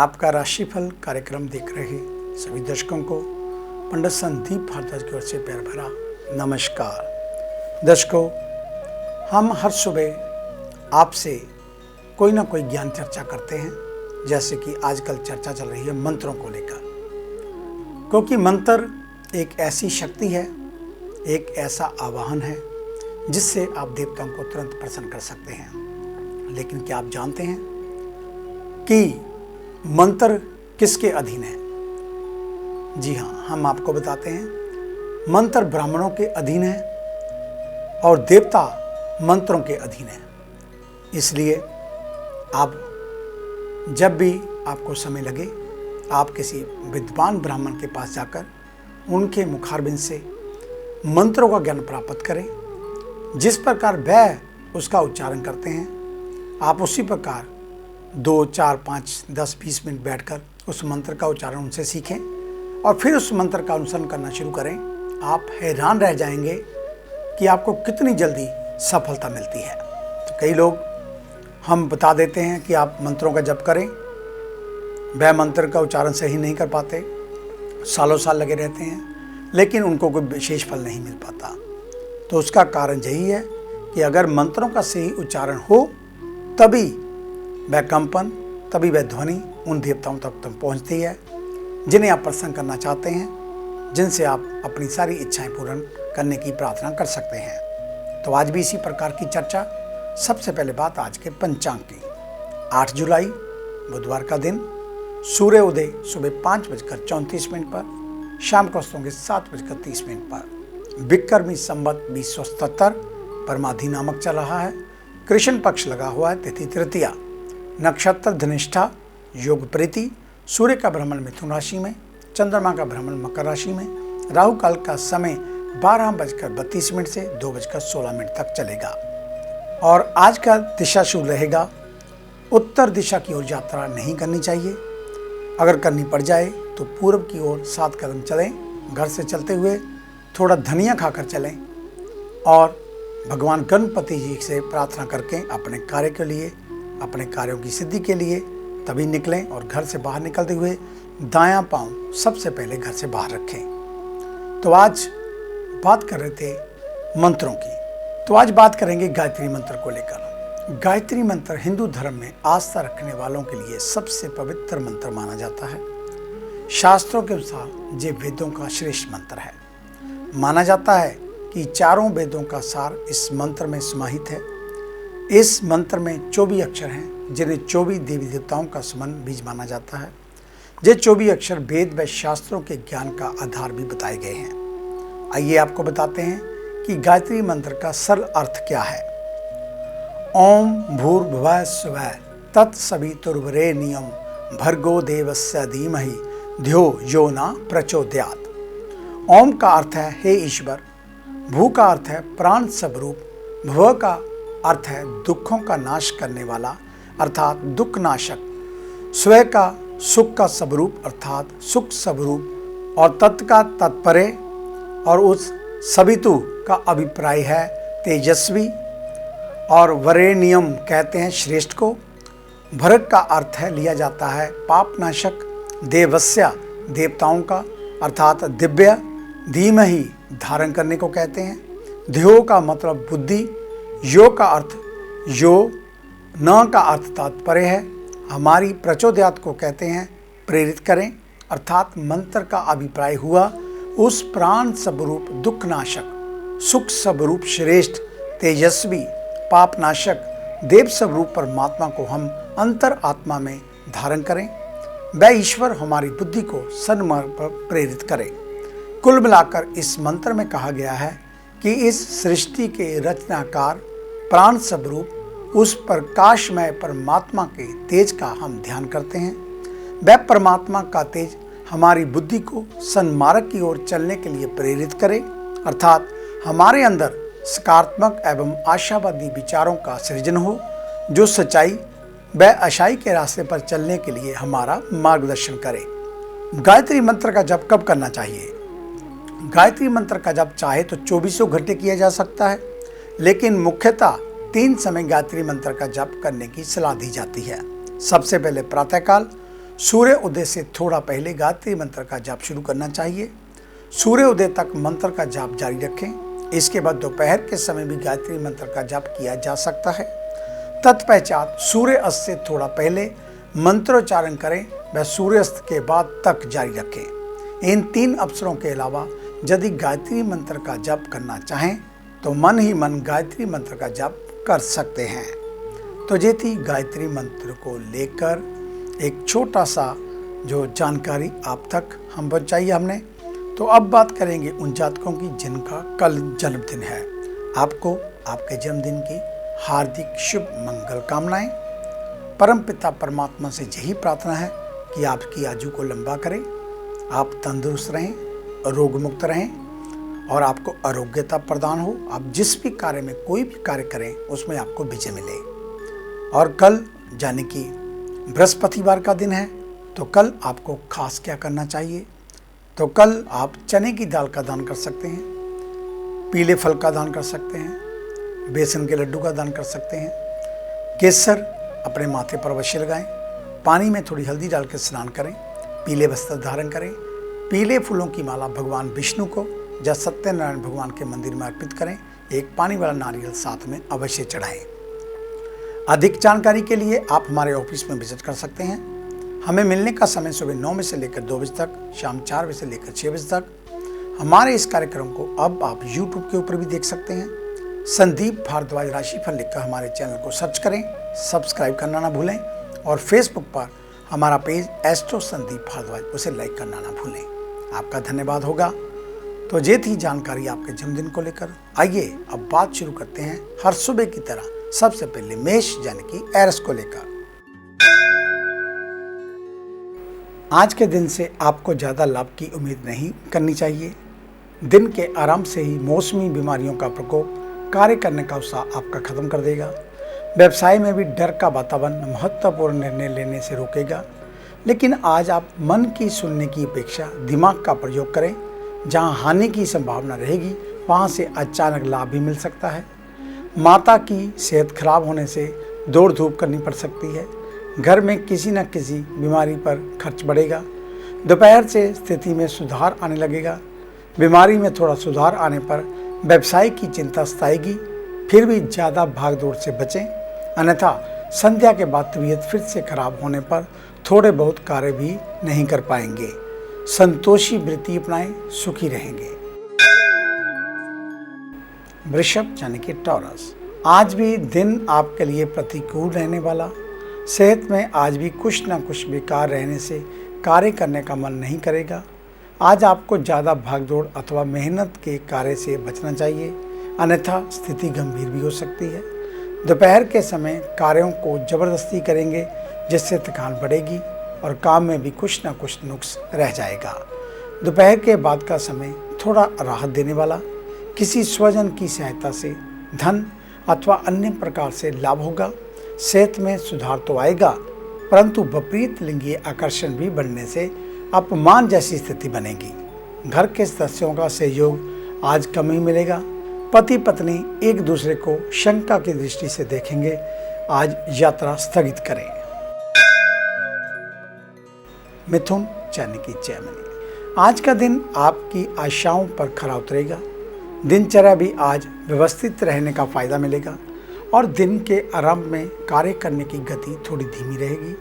आपका राशिफल कार्यक्रम देख रहे सभी दर्शकों को पंडित संदीप भारद्वाज की ओर से प्यार भरा नमस्कार। दर्शकों, हम हर सुबह आपसे कोई ना कोई ज्ञान चर्चा करते हैं, जैसे कि आजकल चर्चा चल रही है मंत्रों को लेकर, क्योंकि मंत्र एक ऐसी शक्ति है, एक ऐसा आवाहन है जिससे आप देवताओं को तुरंत प्रसन्न कर सकते हैं। लेकिन क्या आप जानते हैं कि मंत्र किसके अधीन है? जी हाँ, हम आपको बताते हैं मंत्र ब्राह्मणों के अधीन है और देवता मंत्रों के अधीन है। इसलिए आप जब भी आपको समय लगे, आप किसी विद्वान ब्राह्मण के पास जाकर उनके मुखारबिंद से मंत्रों का ज्ञान प्राप्त करें। जिस प्रकार वह उसका उच्चारण करते हैं, आप उसी प्रकार 2, 4, 5, 10, 20 मिनट बैठकर उस मंत्र का उच्चारण उनसे सीखें और फिर उस मंत्र का अनुसरण करना शुरू करें। आप हैरान रह जाएंगे कि आपको कितनी जल्दी सफलता मिलती है। तो कई लोग हम बता देते हैं कि आप मंत्रों का जप करें, वह मंत्र का उच्चारण सही नहीं कर पाते, सालों साल लगे रहते हैं, लेकिन उनको कोई विशेष फल नहीं मिल पाता। तो उसका कारण यही है कि अगर मंत्रों का सही उच्चारण हो तभी वह कंपन, तभी वह ध्वनि उन देवताओं तक पहुंचती है जिन्हें आप प्रसन्न करना चाहते हैं, जिनसे आप अपनी सारी इच्छाएं पूर्ण करने की प्रार्थना कर सकते हैं। तो आज भी इसी प्रकार की चर्चा। सबसे पहले बात आज के पंचांग की। 8 जुलाई बुधवार का दिन, सूर्य उदय सुबह 5:34 पर, शाम को अस्तों के 7:30 पर, विक्रमी संवत 2077 परमाधि नामक चल रहा है। कृष्ण पक्ष लगा हुआ है, तिथि तृतीया, नक्षत्र धनिष्ठा, योग प्रीति, सूर्य का भ्रमण मिथुन राशि में, चंद्रमा का भ्रमण मकर राशि में, राहु काल का समय 12:32 से 2:16 तक चलेगा और आज का दिशा शुभ रहेगा। उत्तर दिशा की ओर यात्रा नहीं करनी चाहिए, अगर करनी पड़ जाए तो पूर्व की ओर 7 कदम चलें। घर से चलते हुए थोड़ा धनिया खाकर चलें और भगवान गणपति जी से प्रार्थना करके अपने कार्य के लिए, अपने कार्यों की सिद्धि के लिए तभी निकलें और घर से बाहर निकलते हुए दायां पांव सबसे पहले घर से बाहर रखें। तो आज बात कर रहे थे मंत्रों की, तो आज बात करेंगे गायत्री मंत्र को लेकर। गायत्री मंत्र हिंदू धर्म में आस्था रखने वालों के लिए सबसे पवित्र मंत्र माना जाता है। शास्त्रों के अनुसार ये वेदों का श्रेष्ठ मंत्र है। माना जाता है कि चारों वेदों का सार इस मंत्र में समाहित है। इस मंत्र में 24 अक्षर हैं, जिन्हें 24 देवी देवताओं का समन बीज माना जाता है। ये 24 अक्षर वेद व शास्त्रों के ज्ञान का आधार भी बताए गए हैं। आइए आपको बताते हैं कि गायत्री मंत्र का सरल अर्थ क्या है। ओम भूर्भुवः स्वः तत्सवितुर्वरेण्यं भर्गो देवस्य धीमहि धियो यो न प्रचोदयात्। ओम का अर्थ है हे ईश्वर, भू का अर्थ है प्राण स्वरूप, भव का अर्थ है दुखों का नाश करने वाला अर्थात दुख नाशक, स्व का सुख का स्वरूप अर्थात सुख स्वरूप, और तत् का तात्पर्य और उस सवितु का अभिप्राय है तेजस्वी, और वरेण्यम कहते हैं श्रेष्ठ को। भर्ग का अर्थ है लिया जाता है पापनाशक, देवस्य देवताओं का अर्थात दिव्य, धीमहि धारण करने को कहते हैं। ध्यो का मतलब बुद्धि, यो का अर्थ यो, न का अर्थ तात्पर्य है। हमारी प्रचोदयात को कहते हैं प्रेरित करें, अर्थात मंत्र का अभिप्राय हुआ उस प्राण स्वरूप दुखनाशक, सुख स्वरूप श्रेष्ठ, तेजस्वी, पापनाशक, देव स्वरूप परमात्मा को हम अंतर आत्मा में धारण करें। वह ईश्वर हमारी बुद्धि को सन्मार्ग पर प्रेरित करे। कुल मिलाकर इस मंत्र में कहा गया है कि इस सृष्टि के रचनाकार प्राण स्वरूप उस प्रकाशमय परमात्मा के तेज का हम ध्यान करते हैं। वह परमात्मा का तेज हमारी बुद्धि को सन्मार्ग की ओर चलने के लिए प्रेरित करे, अर्थात हमारे अंदर सकारात्मक एवं आशावादी विचारों का सृजन हो, जो सच्चाई व अच्छाई के रास्ते पर चलने के लिए हमारा मार्गदर्शन करे। गायत्री मंत्र का जप कब करना चाहिए? गायत्री मंत्र का जप चाहे तो 24 घंटे किया जा सकता है, लेकिन मुख्यतः 3 समय गायत्री मंत्र का जप करने की सलाह दी जाती है। सबसे पहले प्रातःकाल सूर्य उदय से थोड़ा पहले गायत्री मंत्र का जाप शुरू करना चाहिए। सूर्य उदय तक मंत्र का जाप जारी रखें। इसके बाद दोपहर के समय भी गायत्री मंत्र का जाप किया जा सकता है। तत्पश्चात सूर्य अस्त से थोड़ा पहले मंत्रोच्चारण करें व सूर्यास्त के बाद तक जारी रखें। इन 3 अवसरों के अलावा यदि गायत्री मंत्र का जाप करना चाहें तो मन ही मन गायत्री मंत्र का जाप कर सकते हैं। तो ये थी गायत्री मंत्र को लेकर एक छोटा सा जो जानकारी आप तक हम पहुंचाई हमने। तो अब बात करेंगे उन जातकों की जिनका कल जन्मदिन है। आपको आपके जन्मदिन की हार्दिक शुभ मंगल कामनाएं। परमपिता परमात्मा से यही प्रार्थना है कि आपकी आयु को लंबा करें, आप तंदुरुस्त रहें, रोग मुक्त रहें और आपको आरोग्यता प्रदान हो। आप जिस भी कार्य में कोई भी कार्य करें उसमें आपको विजय मिले। और कल यानी कि बृहस्पतिवार का दिन है, तो कल आपको खास क्या करना चाहिए? तो कल आप चने की दाल का दान कर सकते हैं, पीले फल का दान कर सकते हैं, बेसन के लड्डू का दान कर सकते हैं, केसर अपने माथे पर अवश्य लगाएं, पानी में थोड़ी हल्दी डाल कर स्नान करें, पीले वस्त्र धारण करें, पीले फूलों की माला भगवान विष्णु को या सत्यनारायण भगवान के मंदिर में अर्पित करें, एक पानी वाला नारियल साथ में अवश्य चढ़ाएं। अधिक जानकारी के लिए आप हमारे ऑफिस में विजिट कर सकते हैं। हमें मिलने का समय सुबह 9 बजे से लेकर 2 बजे तक, शाम 4 बजे से लेकर 6 बजे तक। हमारे इस कार्यक्रम को अब आप YouTube के ऊपर भी देख सकते हैं। संदीप भारद्वाज राशिफल लिखकर हमारे चैनल को सर्च करें, सब्सक्राइब करना ना भूलें और फेसबुक पर हमारा पेज एस्ट्रो संदीप भारद्वाज उसे लाइक करना ना भूलें। आपका धन्यवाद होगा। तो ये थी जानकारी आपके जन्मदिन को लेकर। आइए अब बात शुरू करते हैं हर सुबह की तरह सबसे पहले मेष यानी कि एरिस को लेकर। आज के दिन से आपको ज़्यादा लाभ की उम्मीद नहीं करनी चाहिए। दिन के आराम से ही मौसमी बीमारियों का प्रकोप कार्य करने का उत्साह आपका खत्म कर देगा। व्यवसाय में भी डर का वातावरण महत्वपूर्ण निर्णय लेने से रोकेगा। लेकिन आज आप मन की सुनने की अपेक्षा दिमाग का प्रयोग करें। जहां हानि की संभावना रहेगी वहां से अचानक लाभ भी मिल सकता है। माता की सेहत खराब होने से दौड़ धूप करनी पड़ सकती है। घर में किसी न किसी बीमारी पर खर्च बढ़ेगा। दोपहर से स्थिति में सुधार आने लगेगा। बीमारी में थोड़ा सुधार आने पर व्यवसाय की चिंता सताएगी। फिर भी ज़्यादा भागदौड़ से बचें, अन्यथा संध्या के बाद तबीयत फिर से खराब होने पर थोड़े बहुत कार्य भी नहीं कर पाएंगे। संतोषी वृत्ति अपनाएं, सुखी रहेंगे। वृषभ यानी कि टॉरस, आज भी दिन आपके लिए प्रतिकूल रहने वाला। सेहत में आज भी कुछ न कुछ बेकार रहने से कार्य करने का मन नहीं करेगा। आज आपको ज़्यादा भागदौड़ अथवा मेहनत के कार्य से बचना चाहिए, अन्यथा स्थिति गंभीर भी हो सकती है। दोपहर के समय कार्यों को जबरदस्ती करेंगे जिससे थकान बढ़ेगी और काम में भी कुछ न कुछ नुक्स रह जाएगा। दोपहर के बाद का समय थोड़ा राहत देने वाला। किसी स्वजन की सहायता से धन अथवा अन्य प्रकार से लाभ होगा। सेहत में सुधार तो आएगा, परंतु विपरीत लिंगीय आकर्षण भी बढ़ने से अपमान जैसी स्थिति बनेगी। घर के सदस्यों का सहयोग आज कम ही मिलेगा। पति पत्नी एक दूसरे को शंका की दृष्टि से देखेंगे। आज यात्रा स्थगित करें। मिथुन यानी कि जैमिनी, आज का दिन आपकी आशाओं पर खरा उतरेगा। दिनचर्या भी आज व्यवस्थित रहने का फायदा मिलेगा और दिन के आरंभ में कार्य करने की गति थोड़ी धीमी रहेगी।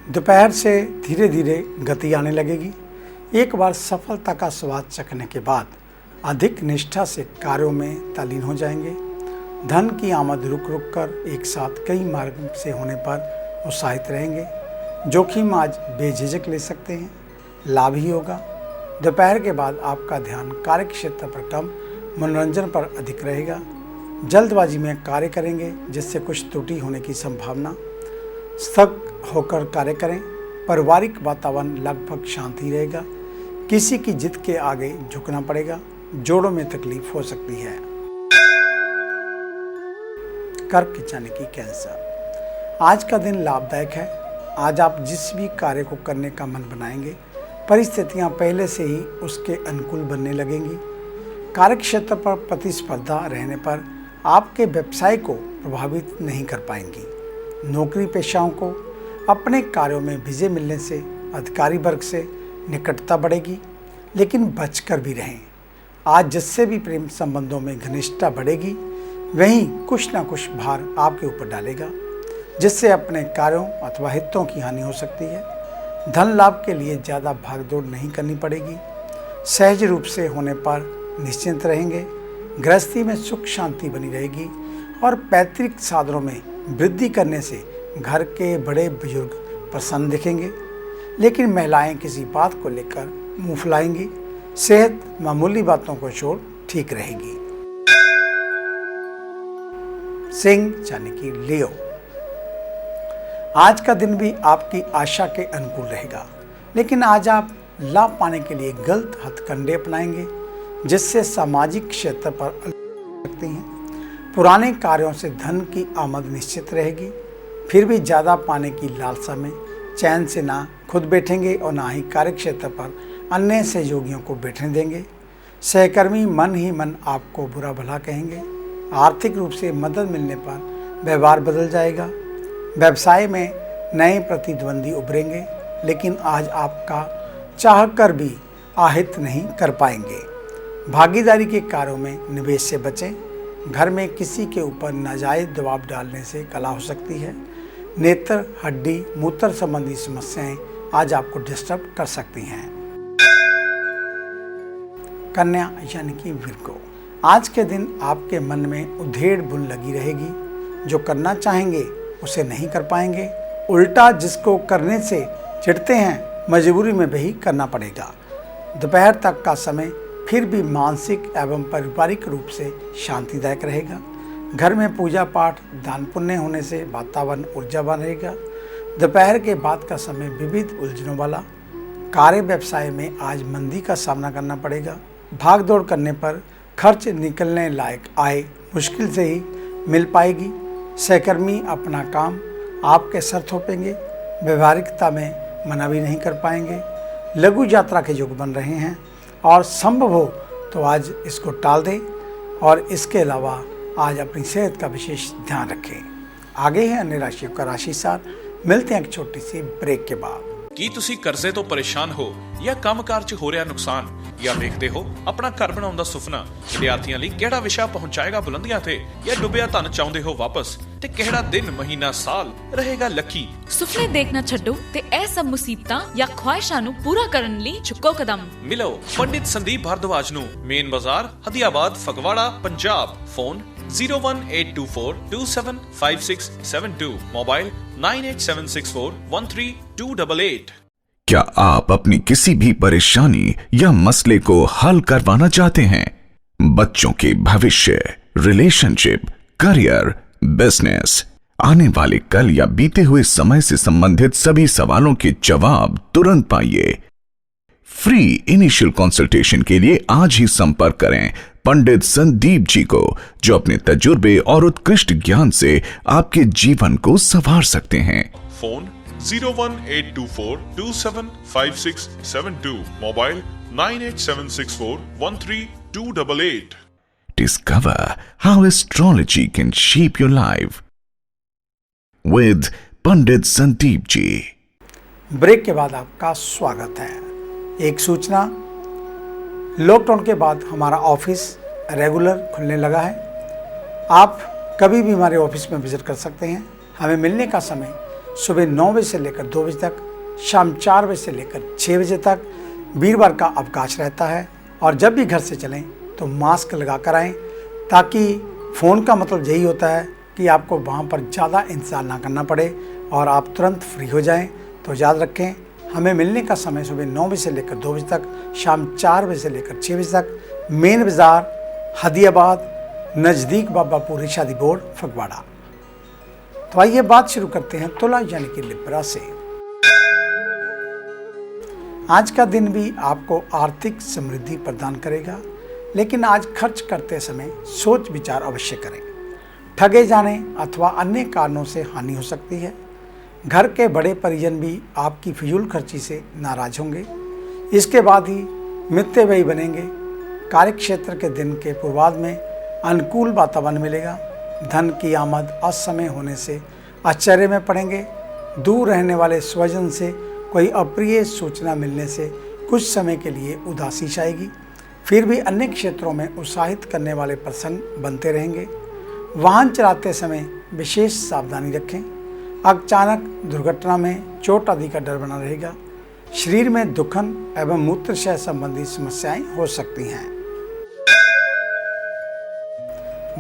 दोपहर से धीरे धीरे गति आने लगेगी। एक बार सफलता का स्वाद चखने के बाद अधिक निष्ठा से कार्यों में तल्लीन हो जाएंगे। धन की आमद रुक रुक कर एक साथ कई मार्ग से होने पर उत्साहित रहेंगे। जोखिम आज बेझिझक ले सकते हैं, लाभ ही होगा। दोपहर के बाद आपका ध्यान कार्य क्षेत्र पर कम, मनोरंजन पर अधिक रहेगा। जल्दबाजी में कार्य करेंगे जिससे कुछ त्रुटि होने की संभावना। सतर्क होकर कार्य करें। पारिवारिक वातावरण लगभग शांत ही रहेगा। किसी की जिद के आगे झुकना पड़ेगा। जोड़ों में तकलीफ हो सकती है। कर्क यानी कि कैंसर, आज का दिन लाभदायक है। आज आप जिस भी कार्य को करने का मन बनाएंगे परिस्थितियां पहले से ही उसके अनुकूल बनने लगेंगी। कार्यक्षेत्र पर प्रतिस्पर्धा रहने पर आपके व्यवसाय को प्रभावित नहीं कर पाएंगी। नौकरी पेशाओं को अपने कार्यों में विजय मिलने से अधिकारी वर्ग से निकटता बढ़ेगी, लेकिन बचकर भी रहें। आज जिससे भी प्रेम संबंधों में घनिष्ठता बढ़ेगी, वहीं कुछ ना कुछ भार आपके ऊपर डालेगा, जिससे अपने कार्यों अथवा हितों की हानि हो सकती है। धन लाभ के लिए ज़्यादा भागदौड़ नहीं करनी पड़ेगी। सहज रूप से होने पर निश्चिंत रहेंगे। गृहस्थी में सुख शांति बनी रहेगी और पैतृक साधनों में वृद्धि करने से घर के बड़े बुजुर्ग प्रसन्न दिखेंगे, लेकिन महिलाएं किसी बात को लेकर मुंह फुलाएंगी। सेहत मामूली बातों को छोड़ ठीक रहेगी। सिंह यानी कि लियो, आज का दिन भी आपकी आशा के अनुकूल रहेगा, लेकिन आज आप लाभ पाने के लिए गलत हथकंडे अपनाएंगे, जिससे सामाजिक क्षेत्र पर सकती हैं। पुराने कार्यों से धन की आमद निश्चित रहेगी, फिर भी ज़्यादा पाने की लालसा में चैन से ना खुद बैठेंगे और ना ही कार्य क्षेत्र पर अन्य सहयोगियों को बैठने देंगे। सहकर्मी मन ही मन आपको बुरा भला कहेंगे। आर्थिक रूप से मदद मिलने पर व्यवहार बदल जाएगा। व्यवसाय में नए प्रतिद्वंदी उभरेंगे, लेकिन आज आपका चाह कर भी आहित नहीं कर पाएंगे। भागीदारी के कार्यों में निवेश से बचें। घर में किसी के ऊपर नाजायज दबाव डालने से कलह हो सकती है। नेत्र, हड्डी, मूत्र संबंधी समस्याएं आज आपको डिस्टर्ब कर सकती हैं। कन्या यानी कि विर्गो, आज के दिन आपके मन में उधेड़ बुन लगी रहेगी। जो करना चाहेंगे उसे नहीं कर पाएंगे। उल्टा जिसको करने से चिढ़ते हैं, मजबूरी में वही करना पड़ेगा। दोपहर तक का समय फिर भी मानसिक एवं पारिवारिक रूप से शांतिदायक रहेगा। घर में पूजा पाठ, दान पुण्य होने से वातावरण ऊर्जावान रहेगा। दोपहर के बाद का समय विविध उलझनों वाला। कार्य व्यवसाय में आज मंदी का सामना करना पड़ेगा। भाग दौड़ करने पर खर्च निकलने लायक आय मुश्किल से ही मिल पाएगी। सहकर्मी अपना काम आपके सर थोपेंगे। व्यवहारिकता में मना भी नहीं कर पाएंगे। लघु यात्रा के योग बन रहे हैं और संभव हो तो आज इसको टाल दें, और इसके अलावा आज अपनी सेहत का विशेष ध्यान रखें। आगे है अन्य राशियों का राशि सार। मिलते हैं एक छोटी सी ब्रेक के बाद। ਕੀ ਤੁਸੀਂ ਕਰਜ਼ੇ ਤੋਂ ਪਰੇਸ਼ਾਨ ਹੋ ਜਾਂ ਕੰਮਕਾਰ 'ਚ ਹੋ ਰਿਹਾ ਨੁਕਸਾਨ, ਜਾਂ ਵੇਖਦੇ ਹੋ ਆਪਣਾ ਘਰ ਬਣਾਉਣ ਦਾ ਸੁਪਨਾ? ਵਿਦਿਆਰਥੀਆਂ ਲਈ ਕਿਹੜਾ ਵਿਸ਼ਾ ਪਹੁੰਚਾਏਗਾ ਬੁਲੰਦੀਆਂ ਤੇ, ਜਾਂ ਡੁੱਬਿਆ ਧਨ ਚਾਹੁੰਦੇ ਹੋ ਵਾਪਸ? ਤੇ ਕਿਹੜਾ ਦਿਨ ਮਹੀਨਾ ਸਾਲ ਰਹੇਗਾ ਲੱਕੀ? ਸੁਪਨੇ ਦੇਖਣਾ ਛੱਡੋ ਤੇ ਇਹ ਸਭ ਮੁਸੀਬਤਾਂ ਜਾਂ ਖੁਆਇਸ਼ਾਂ ਨੂੰ ਪੂਰਾ ਕਰਨ ਲਈ ਚੁੱਕੋ ਕਦਮ। ਮਿਲੋ ਪੰਡਿਤ ਸੰਦੀਪ ਭਾਰਦਵਾਜ ਨੂੰ, ਮੇਨ ਬਾਜ਼ਾਰ, ਹਦੀਆਬਾਦ, ਫਗਵਾੜਾ, ਪੰਜਾਬ। Phone 01824275672, mobile 9876413288। क्या आप अपनी किसी भी परेशानी या मसले को हल करवाना चाहते हैं? बच्चों के भविष्य, रिलेशनशिप, करियर, बिजनेस, आने वाले कल या बीते हुए समय से संबंधित सभी सवालों के जवाब तुरंत पाइए। फ्री इनिशियल कंसल्टेशन के लिए आज ही संपर्क करें पंडित संदीप जी को, जो अपने तजुर्बे और उत्कृष्ट ज्ञान से आपके जीवन को संवार सकते हैं। Phone 01824275672, mobile 9876413288। Discover how astrology can shape your life with Pandit Sandeep ji. Break के बाद आपका स्वागत है। एक सूचना, लॉकडाउन के बाद हमारा ऑफिस रेगुलर खुलने लगा है। आप कभी भी हमारे ऑफिस में विजिट कर सकते हैं। हमें मिलने का समय सुबह 9 बजे से लेकर 2 बजे तक, शाम 4 बजे से लेकर 6 बजे तक। वीरवार का अवकाश रहता है। और जब भी घर से चलें तो मास्क लगा कर आएँ, ताकि फ़ोन का मतलब यही होता है कि आपको वहाँ पर ज़्यादा इंतज़ार ना करना पड़े और आप तुरंत फ्री हो जाएं। तो याद रखें, हमें मिलने का समय सुबह 9 बजे से लेकर 2 बजे तक, शाम 4 बजे से लेकर 6 बजे तक, मेन बाज़ार, हदीयाबाद, नज़दीक बाबापुर शादी बोर्ड, फगवाड़ा। तो आइए बात शुरू करते हैं तुला यानी कि लिब्रा से। आज का दिन भी आपको आर्थिक समृद्धि प्रदान करेगा, लेकिन आज खर्च करते समय सोच विचार अवश्य करें। ठगे जाने अथवा अन्य कारणों से हानि हो सकती है। घर के बड़े परिजन भी आपकी फिजूल खर्ची से नाराज होंगे। इसके बाद ही मित्र व्ययी बनेंगे। कार्यक्षेत्र के दिन के पूर्वाध में अनुकूल वातावरण मिलेगा। धन की आमद असमय होने से आश्चर्य में पड़ेंगे। दूर रहने वाले स्वजन से कोई अप्रिय सूचना मिलने से कुछ समय के लिए उदासी छाएगी। फिर भी अन्य क्षेत्रों में उत्साहित करने वाले प्रसंग बनते रहेंगे। वाहन चलाते समय विशेष सावधानी रखें। अचानक दुर्घटना में चोट आदि का डर बना रहेगा। शरीर में दुखन एवं मूत्राशय संबंधी समस्याएं हो सकती हैं।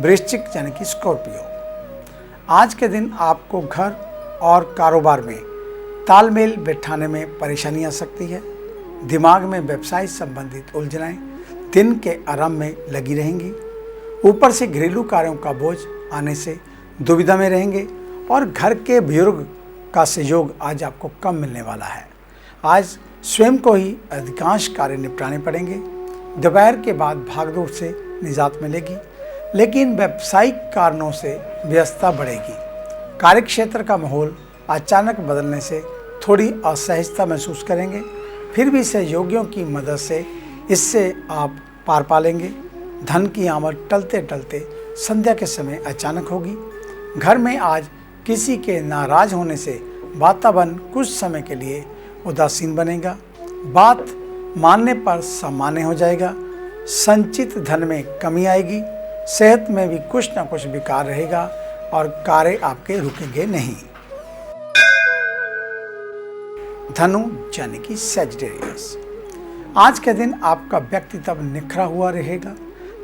वृश्चिक यानी कि स्कॉर्पियो, आज के दिन आपको घर और कारोबार में तालमेल बैठाने में परेशानी आ सकती है। दिमाग में व्यवसाय संबंधित उलझनें दिन के आरंभ में लगी रहेंगी। ऊपर से घरेलू कार्यों का बोझ आने से दुविधा में रहेंगे और घर के बुजुर्ग का सहयोग आज आपको कम मिलने वाला है। आज स्वयं को ही अधिकांश कार्य निपटाने पड़ेंगे। दोपहर के बाद भागदौड़ से निजात मिलेगी, लेकिन व्यावसायिक कारणों से व्यस्तता बढ़ेगी। कार्यक्षेत्र का माहौल अचानक बदलने से थोड़ी असहजता महसूस करेंगे। फिर भी सहयोगियों की मदद से इससे आप पार पा लेंगे। धन की आमद टलते टलते संध्या के समय अचानक होगी। घर में आज किसी के नाराज होने से वातावरण कुछ समय के लिए उदासीन बनेगा। बात मानने पर सामान्य हो जाएगा। संचित धन में कमी आएगी। सेहत में भी कुछ न कुछ विकार रहेगा और कार्य आपके रुकेंगे नहीं। धनु यानी कि सैजिटेरियस, आज के दिन आपका व्यक्तित्व निखरा हुआ रहेगा,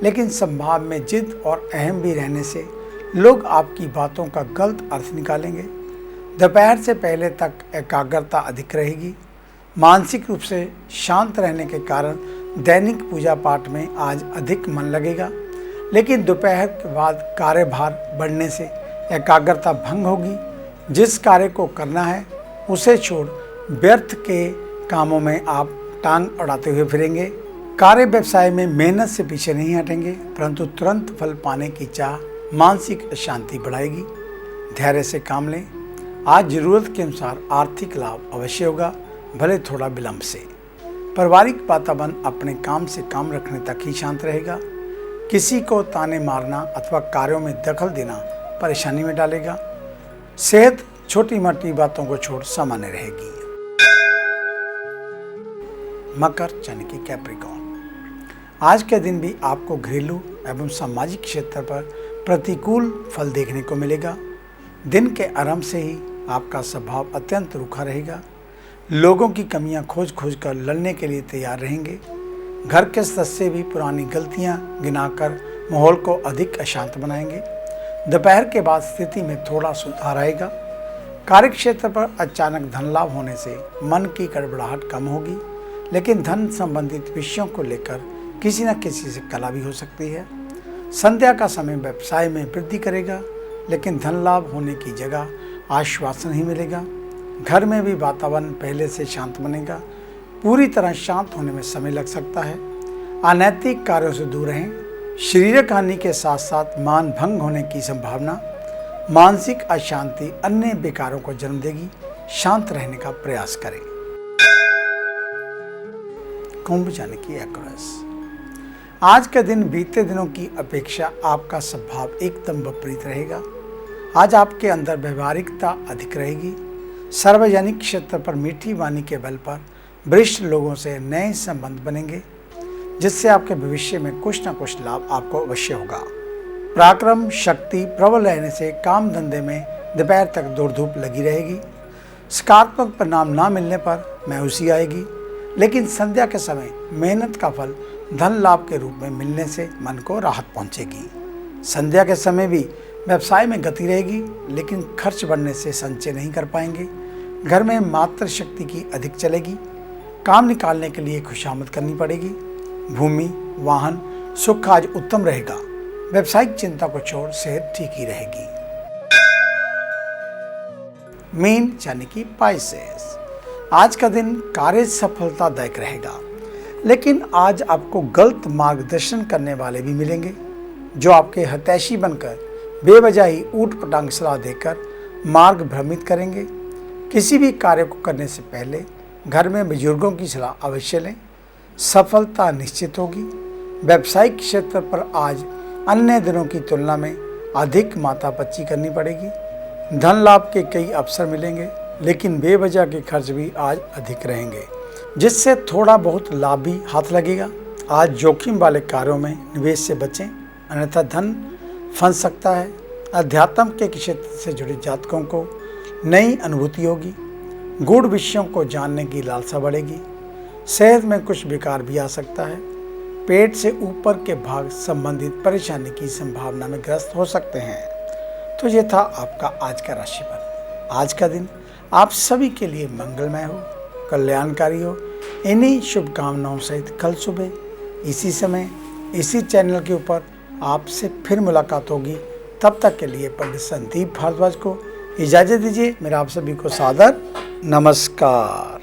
लेकिन संभाव में जिद और अहम भी रहने से लोग आपकी बातों का गलत अर्थ निकालेंगे। दोपहर से पहले तक एकाग्रता अधिक रहेगी। मानसिक रूप से शांत रहने के कारण दैनिक पूजा पाठ में आज अधिक मन लगेगा, लेकिन दोपहर के बाद कार्यभार बढ़ने से एकाग्रता भंग होगी। जिस कार्य को करना है उसे छोड़ व्यर्थ के कामों में आप टांग अड़ाते हुए फिरेंगे। कार्य व्यवसाय में मेहनत से पीछे नहीं हटेंगे, परंतु तुरंत फल पाने की चाह मानसिक अशांति बढ़ाएगी। धैर्य से काम लें। आज जरूरत के अनुसार आर्थिक लाभ अवश्य होगा, भले थोड़ा विलंब से। पारिवारिक वातावरण अपने काम से काम रखने तक ही शांत रहेगा। किसी को ताने मारना अथवा कार्यों में दखल देना परेशानी में डालेगा। सेहत छोटी मोटी बातों को छोड़ सामान्य रहेगी। मकर यानी कि कैप्रिकॉर्न, आज के दिन भी आपको घरेलू एवं सामाजिक क्षेत्र पर प्रतिकूल फल देखने को मिलेगा। दिन के आरंभ से ही आपका स्वभाव अत्यंत रूखा रहेगा। लोगों की कमियां खोज खोज कर लड़ने के लिए तैयार रहेंगे। घर के सदस्य भी पुरानी गलतियां गिनाकर माहौल को अधिक अशांत बनाएंगे। दोपहर के बाद स्थिति में थोड़ा सुधार आएगा। कार्यक्षेत्र पर अचानक धन लाभ होने से मन की गड़बड़ाहट कम होगी, लेकिन धन संबंधित विषयों को लेकर किसी न किसी से कला भी हो सकती है। संध्या का समय व्यवसाय में वृद्धि करेगा, लेकिन धन लाभ होने की जगह आश्वासन ही मिलेगा। घर में भी वातावरण पहले से शांत बनेगा। पूरी तरह शांत होने में समय लग सकता है। अनैतिक कार्यों से दूर रहें। शारीरिक हानि के साथ साथ मान भंग होने की संभावना। मानसिक अशांति अन्य विकारों को जन्म देगी। शांत रहने का प्रयास करें। कुंभ यानी कि एक्वेरियस, आज के दिन बीते दिनों की अपेक्षा आपका स्वभाव एकदम विपरीत रहेगा। आज आपके अंदर व्यवहारिकता अधिक रहेगी। सार्वजनिक क्षेत्र पर मीठी वाणी के बल पर वरिष्ठ लोगों से नए संबंध बनेंगे, जिससे आपके भविष्य में कुछ न कुछ लाभ आपको अवश्य होगा। पराक्रम शक्ति प्रबल रहने से काम धंधे में दोपहर तक दौड़ धूप लगी रहेगी। सकारात्मक परिणाम ना मिलने पर मायूसी आएगी, लेकिन संध्या के समय मेहनत का फल धन लाभ के रूप में मिलने से मन को राहत पहुंचेगी। संध्या के समय भी व्यवसाय में गति रहेगी, लेकिन खर्च बढ़ने से संचय नहीं कर पाएंगे। घर में मातृ शक्ति की अधिक चलेगी। काम निकालने के लिए खुशामद करनी पड़ेगी। भूमि वाहन सुख आज उत्तम रहेगा। व्यवसायिक चिंता को छोड़ सेहत ठीक ही रहेगी। मीन यानी कि पाइसेस, आज का दिन कार्य सफलतादायक रहेगा, लेकिन आज आपको गलत मार्गदर्शन करने वाले भी मिलेंगे, जो आपके हितैषी बनकर बेवजह ही ऊट पटांग सलाह देकर मार्ग भ्रमित करेंगे। किसी भी कार्य को करने से पहले घर में बुजुर्गों की सलाह अवश्य लें। सफलता निश्चित होगी। व्यावसायिक क्षेत्र पर आज अन्य दिनों की तुलना में अधिक माथापच्ची करनी पड़ेगी। धन लाभ के कई अवसर मिलेंगे। लेकिन बेवजह के खर्च भी आज अधिक रहेंगे, जिससे थोड़ा बहुत लाभ भी हाथ लगेगा। आज जोखिम वाले कार्यों में निवेश से बचें, अन्यथा धन फंस सकता है। अध्यात्म के क्षेत्र से जुड़े जातकों को नई अनुभूति होगी। गूढ़ विषयों को जानने की लालसा बढ़ेगी। सेहत में कुछ विकार भी आ सकता है। पेट से ऊपर के भाग संबंधित परेशानी की संभावना में ग्रस्त हो सकते हैं। तो ये था आपका आज का राशिफल। आज का दिन आप सभी के लिए मंगलमय हो, कल्याणकारी हो। इन्हीं शुभकामनाओं सहित कल सुबह इसी समय इसी चैनल के ऊपर आपसे फिर मुलाकात होगी। तब तक के लिए पंडित संदीप भारद्वाज को इजाज़त दीजिए। मेरा आप सभी को सादर नमस्कार।